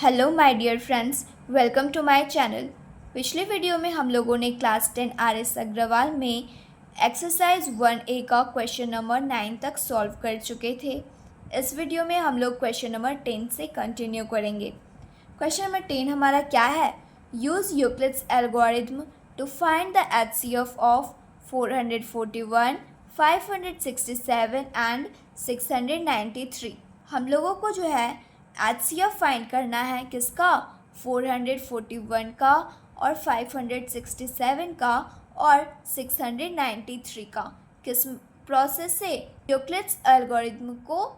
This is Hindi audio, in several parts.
Hello my dear friends, welcome to my channel. पिछले वीडियो में हम लोगों ने क्लास 10 आर.एस. अग्रवाल में एक्सरसाइज 1A का क्वेश्चन नंबर 9 तक सॉल्व कर चुके थे। इस वीडियो में हम लोग क्वेश्चन नंबर 10 से कंटिन्यू करेंगे। क्वेश्चन नंबर 10 हमारा क्या है? Use Euclid's algorithm to find the HCF of 441, 567 and 693। हम लोगों को जो है एचसीएफ फाइंड करना है किसका? 441 का और 567 का और 693 का। किस प्रोसेस से? यूक्लिड्स एल्गोरिथम को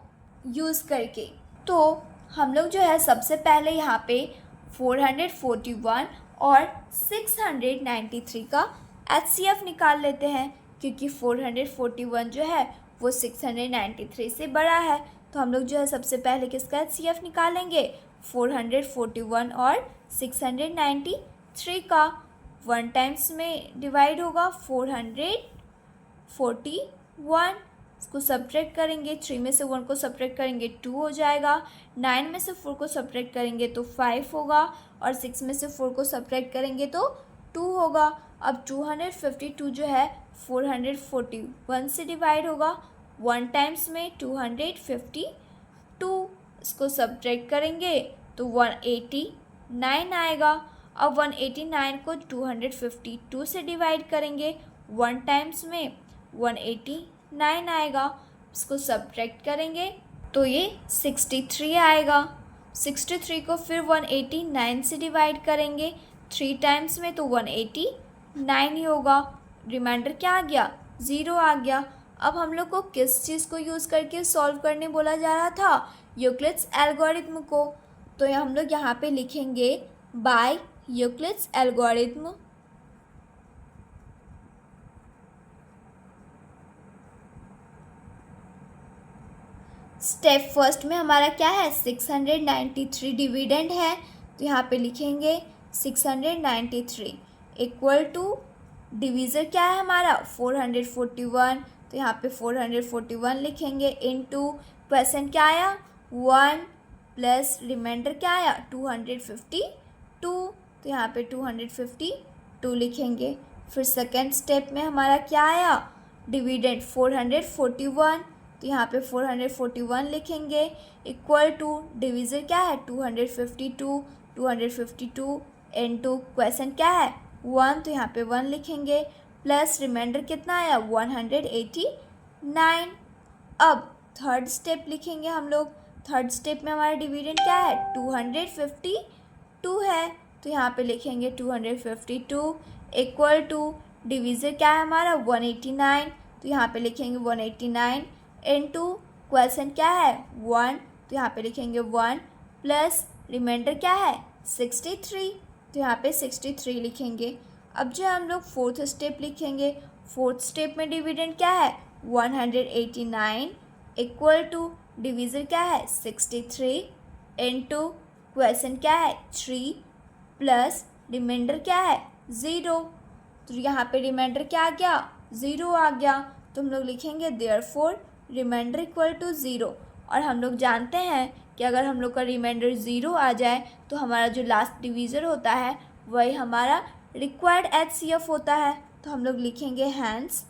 यूज़ करके। तो हम लोग जो है सबसे पहले यहाँ पे 441 और 693 का एचसीएफ निकाल लेते हैं, क्योंकि 441 जो है वो 693 से बड़ा है। तो हम लोग जो है सबसे पहले किसका एचसीएफ निकालेंगे? 441 और 693 का। 1 टाइम्स में डिवाइड होगा 441, इसको सब्ट्रैक्ट करेंगे। 3 में से 1 को सब्ट्रैक्ट करेंगे 2 हो जाएगा। 9 में से 4 को सब्ट्रैक्ट करेंगे तो 5 होगा, और 6 में से 4 को सब्ट्रैक्ट करेंगे तो 2 होगा। अब 252 जो है 441 से डिवाइड होगा। 1 टाइम्स में 252, इसको सब्ट्रैक्ट करेंगे तो 189 आएगा। अब 189 को 252 से डिवाइड करेंगे। 1 टाइम्स में 189 आएगा, इसको सब्ट्रैक्ट करेंगे तो ये 63 आएगा। 63 को फिर 189 से डिवाइड करेंगे 3 टाइम्स में तो 189 ही होगा। रिमाइंडर क्या आ गया? 0 आ गया। अब हम लोग को किस चीज़ को यूज़ करके सॉल्व करने बोला जा रहा था? यूक्लिड्स एल्गोरिथम को। तो हम लोग यहाँ पे लिखेंगे by Euclid's algorithm. Step first में हमारा क्या है? 693 डिविडेंड है, तो यहाँ पे लिखेंगे 693 इक्वल टू डिवीज़र क्या है हमारा? 441, तो यहाँ पे 441 लिखेंगे इनटू क्वेश्चन क्या आया? 1 प्लस रिमाइंडर क्या आया? 252, तो यहाँ पे 252 लिखेंगे। फिर सेकेंड स्टेप में हमारा क्या आया? डिविडेंड 441, तो यहाँ पे 441 लिखेंगे इक्वल टू डिवीज़र क्या है? 252 इनटू क्वेश्चन क्या है? 1, तो यहाँ पे 1 लिखेंगे प्लस रिमाइंडर कितना आया? 189। अब थर्ड स्टेप लिखेंगे हम लोग। थर्ड स्टेप में हमारा डिविडेंड क्या है? 252 है, तो यहाँ पे लिखेंगे 252 इक्वल टू डिवीज़र क्या है हमारा? 189, तो यहाँ पे लिखेंगे 189 इनटू क्वेश्चन क्या है? 1, तो यहाँ पे लिखेंगे 1 प्लस रिमाइंडर क्या है? 63, तो यहाँ पे 63 लिखेंगे। अब जो हम लोग फोर्थ स्टेप लिखेंगे। फोर्थ स्टेप में डिविडेंड क्या है? 189 इक्वल टू डिवीज़र क्या है? 63 इनटू क्वेश्चन क्या है? 3 प्लस रिमाइंडर क्या है? 0, तो यहाँ पे रिमाइंडर क्या आ गया? 0 आ गया। तो हम लोग लिखेंगे देयरफॉर रिमाइंडर इक्वल टू 0। और हम लोग जानते हैं कि अगर हम लोग का रिमाइंडर 0 आ जाए तो हमारा जो लास्ट डिवीज़र होता है वही हमारा रिक्वायर्ड एचसीएफ होता है। तो हम लोग लिखेंगे हैंस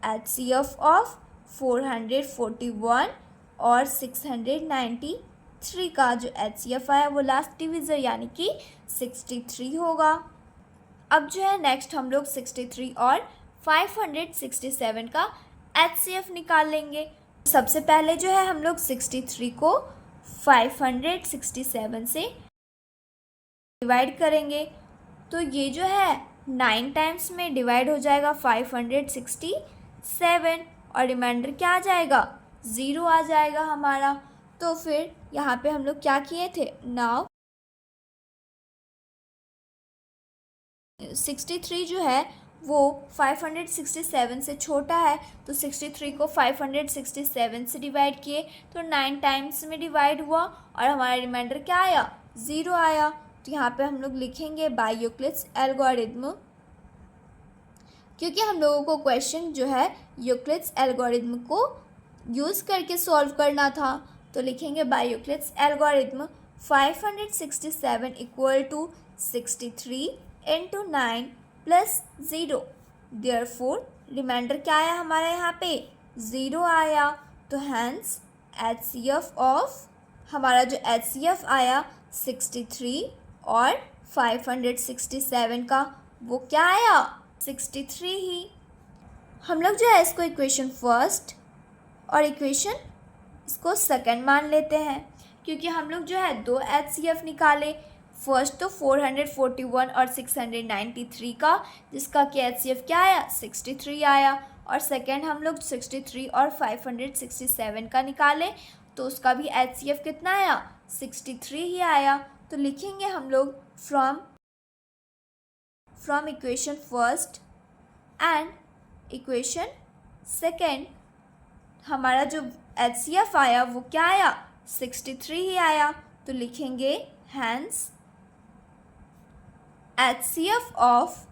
एचसीएफ ऑफ 441 और 693 का जो एचसीएफ आया वो लास्ट डिवीज़र यानी कि 63 होगा। अब जो है नेक्स्ट हम लोग 63 और 567 का एचसीएफ निकाल लेंगे। सबसे पहले जो है हम लोग 63 को 567 से डिवाइड करेंगे, तो ये जो है 9 टाइम्स में डिवाइड हो जाएगा 567, और रिमाइंडर क्या आ जाएगा? 0 आ जाएगा हमारा। तो फिर यहाँ पे हम लोग क्या किए थे? नाउ 63 जो है वो 567 से छोटा है, तो 63 को 567 से डिवाइड किए तो 9 टाइम्स में डिवाइड हुआ, और हमारा रिमाइंडर क्या आया? 0 आया। तो यहाँ पे हम लोग लिखेंगे बाय यूक्लिड्स एल्गोरिथम, क्योंकि हम लोगों को क्वेश्चन जो है यूक्लिड्स एल्गोरिथम को यूज़ करके सॉल्व करना था। तो लिखेंगे by Euclid's algorithm 567 equal to 63 into 9 plus 0। Therefore remainder क्या आया हमारा यहाँ पे 0 आया। तो हैंस HCF ऑफ हमारा जो HCF आया 63 और 567 का वो क्या आया 63 ही। हम लोग जो है इसको इक्वेशन फर्स्ट और इक्वेशन इसको सेकंड मान लेते हैं, क्योंकि हम लोग जो है दो HCF निकाले। फर्स्ट तो 441 और 693 का, जिसका कि HCF क्या आया 63 आया। और सेकंड हम लोग 63 और 567 का निकाले, तो उसका भी HCF कितना आया 63 ही आया। तो लिखेंगे हम लोग from equation first and equation second हमारा जो HCF आया वो क्या आया 63 ही आया। तो लिखेंगे हैंस HCF ऑफ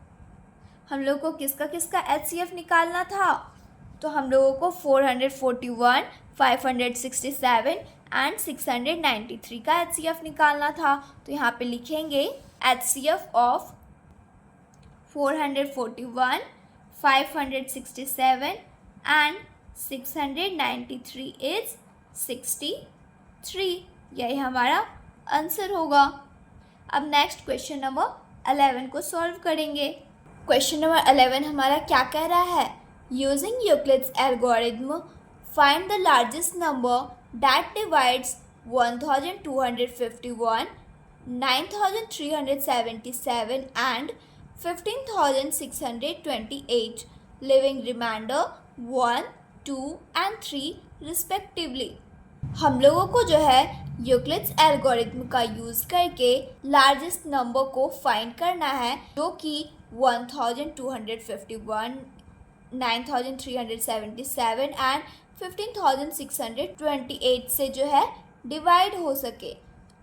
हम लोग को किसका HCF निकालना था, तो हम लोगों को 441, 567 एंड 693 का HCF निकालना था। तो यहाँ पे लिखेंगे HCF ऑफ 441, 567 एंड 693 इज 63। यही हमारा आंसर होगा। अब नेक्स्ट क्वेश्चन नंबर 11 को सॉल्व करेंगे। क्वेश्चन नंबर 11 हमारा क्या कह रहा है, using Euclid's algorithm find the largest number that divides 1251, 9377 and 15628 leaving remainder 1, 2 and 3 respectively. हम लोगों को जो है यूक्लिड्स एल्गोरिथम का यूज़ करके लार्जेस्ट नंबर को फाइंड करना है, जो कि 1251, 9377 एंड 15628 से जो है डिवाइड हो सके।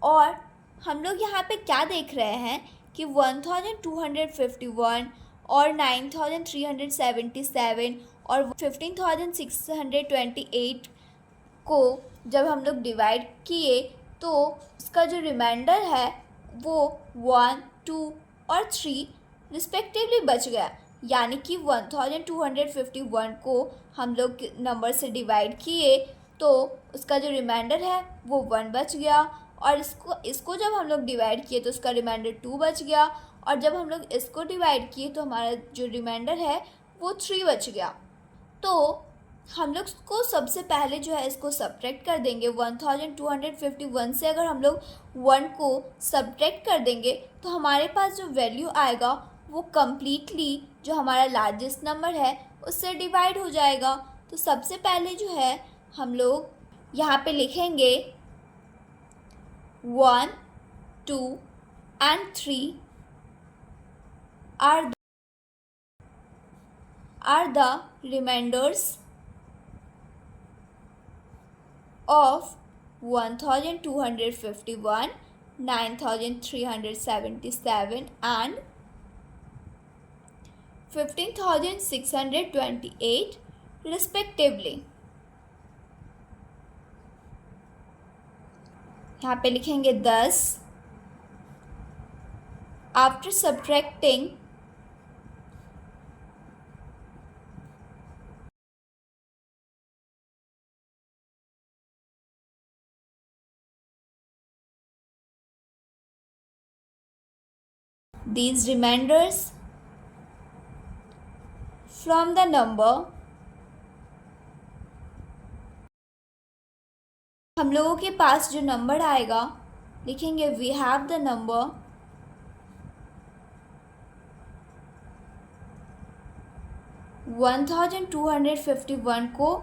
और हम लोग यहाँ पे क्या देख रहे हैं कि 1251 और 9377 और 15628 को जब हम लोग डिवाइड किए तो उसका जो रिमाइंडर है वो 1, 2 और 3 रिस्पेक्टिवली बच गया। यानी कि 1251 को हम लोग नंबर से डिवाइड किए तो उसका जो रिमाइंडर है वो 1 बच गया, और इसको जब हम लोग डिवाइड किए तो उसका रिमाइंडर 2 बच गया, और जब हम लोग इसको डिवाइड किए तो हमारा जो रिमाइंडर है वो 3 बच गया। तो हम लोग को सबसे पहले जो है इसको सब्ट्रैक्ट कर देंगे। 1251 से अगर हम लोग 1 को सब्ट्रैक्ट कर देंगे तो हमारे पास जो वैल्यू आएगा वो कम्प्लीटली जो हमारा लार्जेस्ट नंबर है उससे डिवाइड हो जाएगा। तो सबसे पहले जो है हम लोग यहाँ पे लिखेंगे 1, 2 and 3 are the remainders of 1251, 9377 and 15628 respectively। यहाँ पे लिखेंगे 10 after subtracting these remainders from the number, हम लोगों के पास जो नंबर आएगा लिखेंगे we have the number 1251 को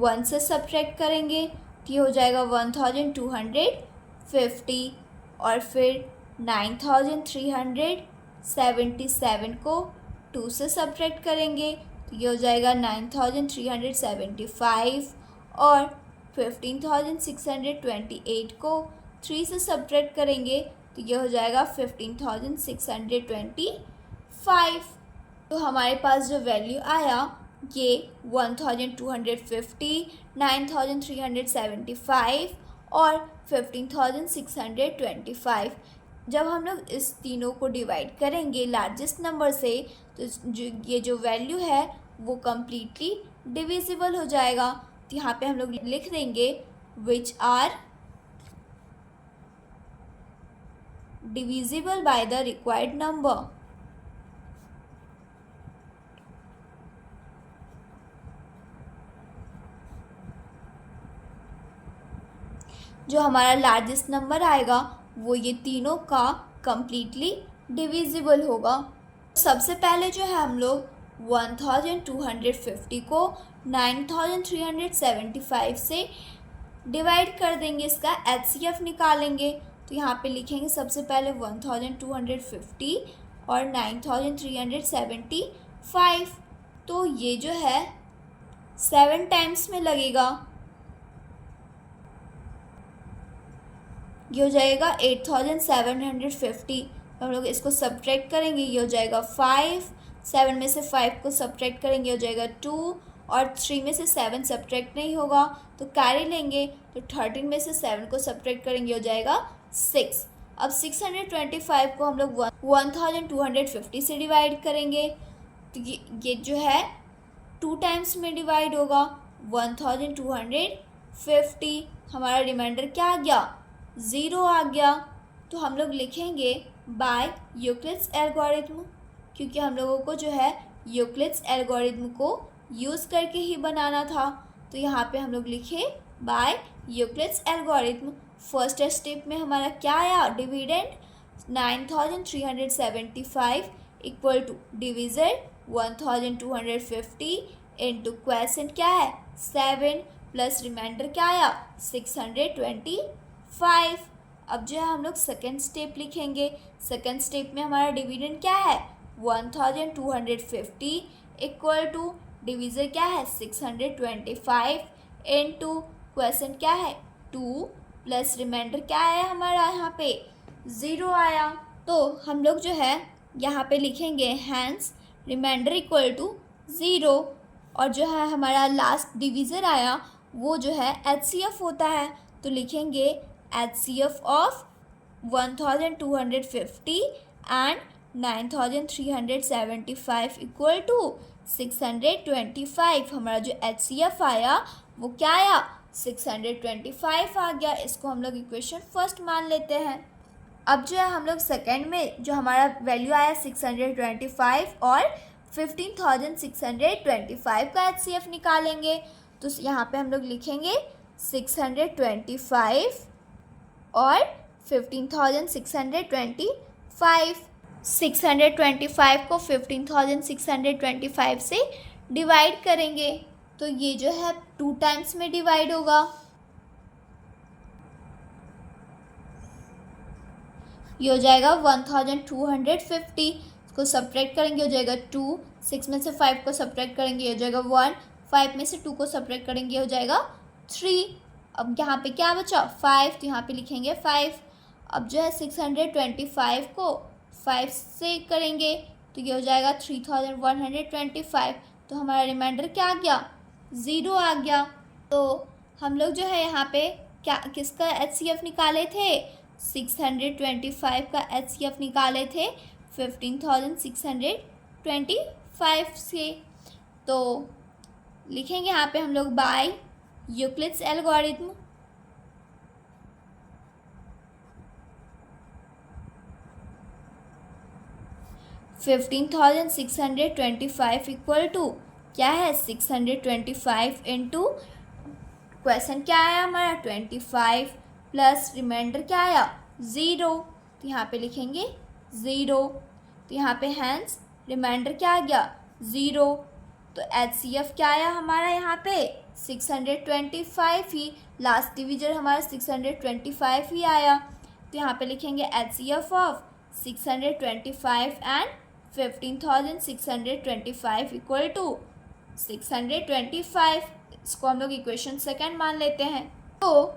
1 से सब्ट्रैक्ट करेंगे तो ये हो जाएगा 1250, और फिर 9377 को 2 से सब्ट्रैक्ट करेंगे तो ये हो जाएगा 9375, और 15628 को 3 से सब्ट्रैक्ट करेंगे तो ये हो जाएगा 15625। तो हमारे पास जो वैल्यू आया ये 1250, 9375 और 15,625। जब हम लोग इस तीनों को डिवाइड करेंगे लार्जेस्ट नंबर से तो ये जो वैल्यू है वो कम्प्लीटली डिविजिबल हो जाएगा। तो यहाँ पे हम लोग लिख देंगे which are divisible by the required number. जो हमारा लार्जेस्ट नंबर आएगा वो ये तीनों का कम्प्लीटली डिविजिबल होगा। सबसे पहले जो है हम लोग 1250 को 9375 से डिवाइड कर देंगे, इसका HCF निकालेंगे। तो यहाँ पे लिखेंगे सबसे पहले 1250 और 9375। तो ये जो है 7 टाइम्स में लगेगा, ये हो जाएगा 8750। हम लोग इसको सब्ट्रैक्ट करेंगे, ये हो जाएगा 5। 7 में से 5 को सब्ट्रैक्ट करेंगे हो जाएगा 2 और 3 में से 7 सब्ट्रैक्ट नहीं होगा तो कैरी लेंगे। तो 13 में से 7 को सब्ट्रैक्ट करेंगे हो जाएगा 6। अब 625 को हम लोग 1250 से डिवाइड करेंगे तो ये जो है 2 टाइम्स में डिवाइड होगा 1250। हमारा रिमाइंडर क्या आ गया, 0 आ गया। तो हम लोग लिखेंगे बाय यूक्लिड्स एल्गोरिथम, क्योंकि हम लोगों को जो है यूक्लिड्स एल्गोरिथम को यूज़ करके ही बनाना था। तो यहाँ पे हम लोग लिखे by Euclid's algorithm. First step में हमारा क्या आया, dividend 9375 equal to division 1250 into question क्या है 7 प्लस रिमाइंडर क्या आया 625। अब जो है हम लोग सेकेंड स्टेप लिखेंगे। सेकेंड स्टेप में हमारा डिविडेंड क्या है 1250 इक्वल टू डिविजन क्या है 625 इनटू क्वेश्चन क्या है 2 प्लस रिमाइंडर क्या आया हमारा यहाँ पे 0 आया। तो हम लोग जो है यहाँ पे लिखेंगे हैंस रिमाइंडर इक्वल टू 0 और जो है हमारा लास्ट डिविजन आया वो जो है HCF होता है। तो लिखेंगे HCF of 1250 and 9375 equal to 625। हमारा जो HCF आया वो क्या आया 625 आ गया। इसको हम लोग इक्वेशन फर्स्ट मान लेते हैं। अब जो है हम लोग सेकेंड में जो हमारा वैल्यू आया 625 और 15,625 का HCF निकालेंगे। तो यहाँ पे हम लोग लिखेंगे 625 और 15,625। 625 को 15,625 से डिवाइड करेंगे तो ये जो है 2 टाइम्स में डिवाइड होगा। ये हो जाएगा 1250 को सब्ट्रैक्ट करेंगे हो जाएगा 2। 6 में से 5 को सब्ट्रैक्ट करेंगे हो जाएगा 1। 5 में से 2 को सब्ट्रैक्ट करेंगे हो जाएगा 3। अब यहाँ पे क्या बचा 5, तो यहाँ पे लिखेंगे 5। अब जो है 625 को 5 से करेंगे तो ये हो जाएगा 3125। तो हमारा रिमाइंडर क्या आ गया 0 आ गया। तो हम लोग जो है यहाँ पे क्या किसका HCF निकाले थे 625 का HCF निकाले थे 15,625 से। तो लिखेंगे यहाँ पे हम लोग by Euclid's algorithm. $15,625 equal to क्या है 625 इंटू क्वेश्चन क्या आया हमारा 25 प्लस रिमाइंडर क्या आया 0। तो यहाँ पे लिखेंगे 0। तो यहाँ पे हैंस रिमाइंडर क्या आ गया 0। तो HCF क्या आया हमारा यहाँ पे 625 ही, लास्ट डिविजन हमारा 625 ही आया। तो यहाँ पे लिखेंगे HCF of 625 and 15,625 equal to 625। इसको हम लोग इक्वेशन सेकंड मान लेते हैं। तो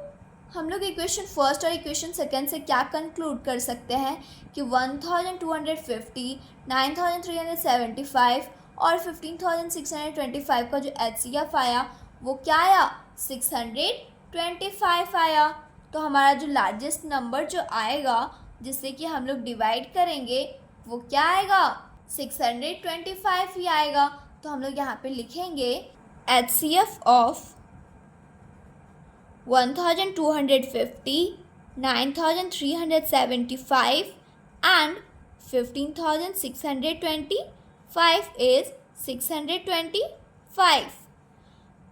हम लोग इक्वेशन फर्स्ट और इक्वेशन सेकंड से क्या कंक्लूड कर सकते हैं कि 1250, 9375 और 15,625 का जो HCF आया वो क्या आया 625 आया। तो हमारा जो लार्जेस्ट नंबर जो आएगा जिससे कि हम लोग डिवाइड करेंगे वो क्या आएगा, 625 ही आएगा। तो हम लोग यहाँ पे लिखेंगे HCF ऑफ 1250, 9375 and 15625 is 625।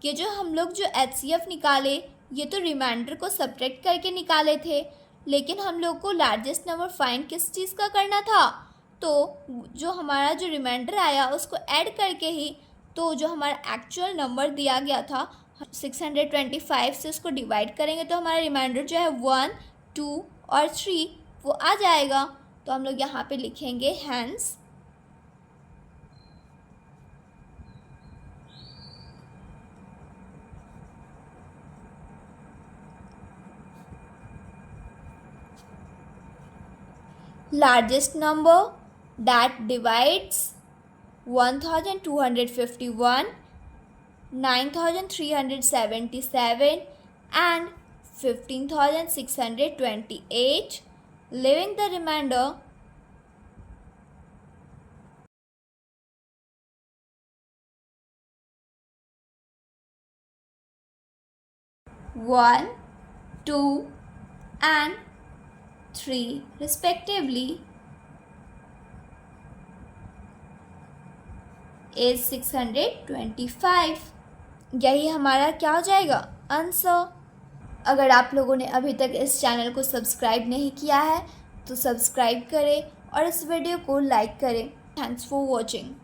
ये जो हम लोग जो HCF निकाले ये तो रिमाइंडर को सब्ट्रैक्ट करके निकाले थे, लेकिन हम लोग को लार्जेस्ट नंबर फाइंड किस चीज़ का करना था, तो जो हमारा जो रिमाइंडर आया उसको ऐड करके ही, तो जो हमारा एक्चुअल नंबर दिया गया था 625 से उसको डिवाइड करेंगे तो हमारा रिमाइंडर जो है 1, 2 और 3 वो आ जाएगा। तो हम लोग यहाँ पे लिखेंगे hence largest number that divides 1251, 9377 and 15628, leaving the remainder 1, 2 and 3 respectively is 625। यही हमारा क्या हो जाएगा, आंसर। अगर आप लोगों ने अभी तक इस चैनल को सब्सक्राइब नहीं किया है तो सब्सक्राइब करें और इस वीडियो को लाइक करें। Thanks for watching.